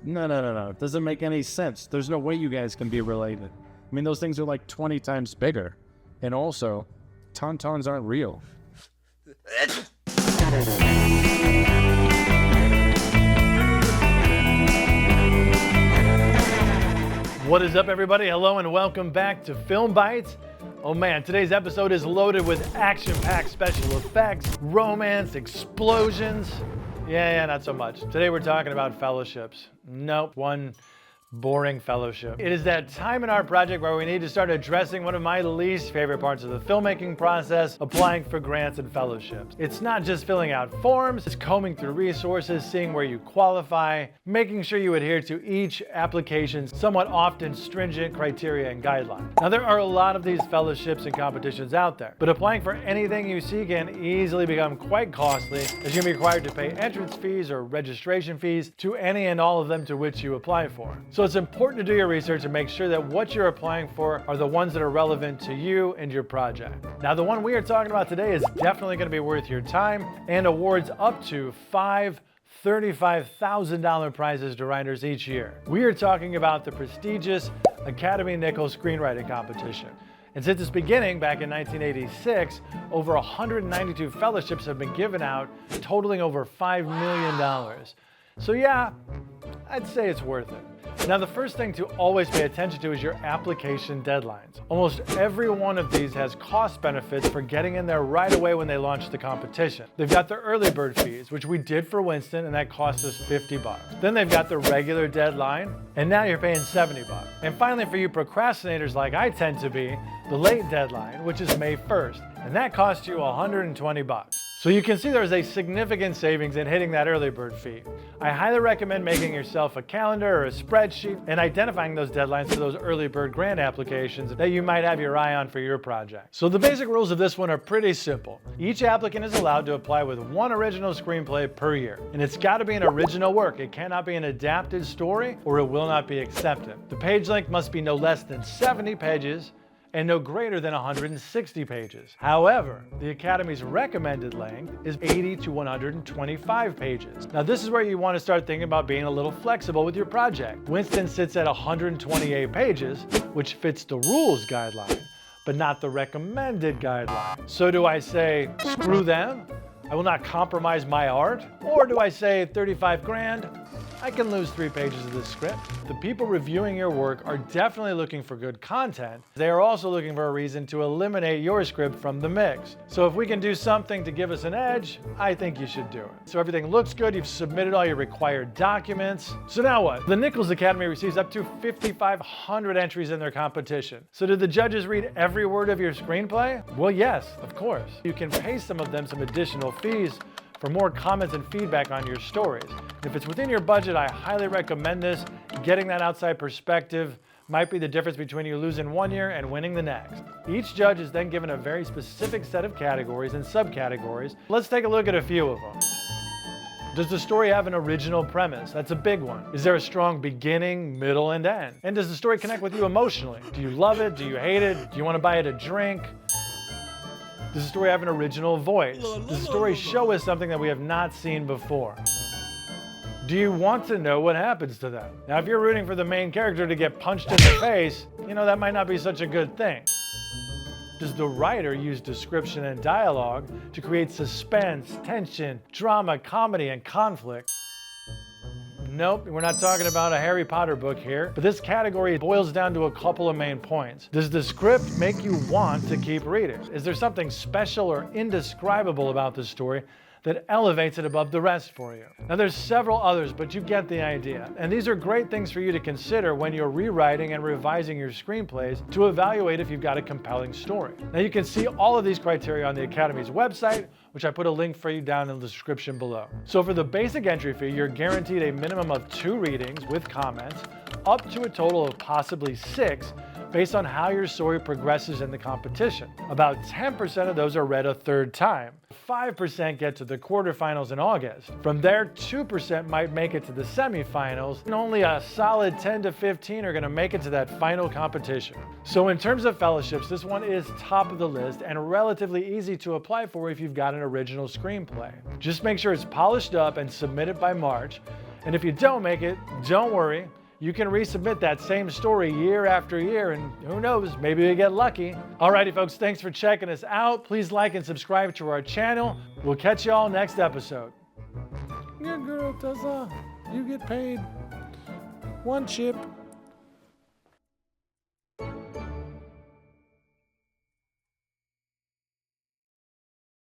No. It doesn't make any sense. There's no way you guys can be related. I mean, those things are like 20 times bigger. And also, tauntauns aren't real. What is up, everybody? Hello and welcome back to Film Bites. Oh man, today's episode is loaded with action-packed special effects, romance, explosions. Yeah, not so much. Today we're talking about fellowships. Nope, one boring fellowship. It is that time in our project where we need to start addressing one of my least favorite parts of the filmmaking process, applying for grants and fellowships. It's not just filling out forms, it's combing through resources, seeing where you qualify, making sure you adhere to each application's somewhat often stringent criteria and guidelines. Now, there are a lot of these fellowships and competitions out there, but applying for anything you see can easily become quite costly, as you're going to be required to pay entrance fees or registration fees to any and all of them to which you apply for. So it's important to do your research and make sure that what you're applying for are the ones that are relevant to you and your project. Now, the one we are talking about today is definitely going to be worth your time and awards up to 5 $35,000 prizes to writers each year. We are talking about the prestigious Academy Nicholls Screenwriting Competition. And since its beginning back in 1986, over 192 fellowships have been given out, totaling over $5 million. So yeah, I'd say it's worth it. Now, the first thing to always pay attention to is your application deadlines. Almost every one of these has cost benefits for getting in there right away when they launch the competition. They've got the early bird fees, which we did for Winston, and that cost us $50. Then they've got the regular deadline, and now you're paying $70. And finally, for you procrastinators like I tend to be, the late deadline, which is May 1st, and that costs you $120. So you can see there's a significant savings in hitting that early bird fee. I highly recommend making yourself a calendar or a spreadsheet and identifying those deadlines for those early bird grant applications that you might have your eye on for your project. So the basic rules of this one are pretty simple. Each applicant is allowed to apply with one original screenplay per year, and it's got to be an original work. It cannot be an adapted story or it will not be accepted. The page length must be no less than 70 pages and no greater than 160 pages. However, the Academy's recommended length is 80 to 125 pages. Now, this is where you want to start thinking about being a little flexible with your project. Winston sits at 128 pages, which fits the rules guideline, but not the recommended guideline. So do I say, screw them? I will not compromise my art? Or do I say 35 grand? I can lose 3 pages of this script. The people reviewing your work are definitely looking for good content. They are also looking for a reason to eliminate your script from the mix. So if we can do something to give us an edge, I think you should do it. So everything looks good, you've submitted all your required documents. So now what? The Nicholls Academy receives up to 5,500 entries in their competition. So did the judges read every word of your screenplay? Well, yes, of course. You can pay some of them some additional fees for more comments and feedback on your stories. If it's within your budget, I highly recommend this. Getting that outside perspective might be the difference between you losing one year and winning the next. Each judge is then given a very specific set of categories and subcategories. Let's take a look at a few of them. Does the story have an original premise? That's a big one. Is there a strong beginning, middle, and end? And does the story connect with you emotionally? Do you love it? Do you hate it? Do you want to buy it a drink? Does the story have an original voice? Does the story show us something that we have not seen before? Do you want to know what happens to them? Now, if you're rooting for the main character to get punched in the face, that might not be such a good thing. Does the writer use description and dialogue to create suspense, tension, drama, comedy, and conflict? Nope, we're not talking about a Harry Potter book here, but this category boils down to a couple of main points. Does the script make you want to keep reading? Is there something special or indescribable about the story that elevates it above the rest for you? Now, there's several others, but you get the idea. And these are great things for you to consider when you're rewriting and revising your screenplays to evaluate if you've got a compelling story. Now, you can see all of these criteria on the Academy's website, which I put a link for you down in the description below. So for the basic entry fee, you're guaranteed a minimum of 2 readings with comments, up to a total of possibly 6, based on how your story progresses in the competition. About 10% of those are read a third time. 5% get to the quarterfinals in August. From there, 2% might make it to the semifinals, and only a solid 10 to 15 are going to make it to that final competition. So in terms of fellowships, this one is top of the list and relatively easy to apply for if you've got an original screenplay. Just make sure it's polished up and submit it by March. And if you don't make it, don't worry. You can resubmit that same story year after year, and who knows, maybe you get lucky. Alrighty, folks, thanks for checking us out. Please like and subscribe to our channel. We'll catch you all next episode. Yeah, girl, Tessa, you get paid 1 chip.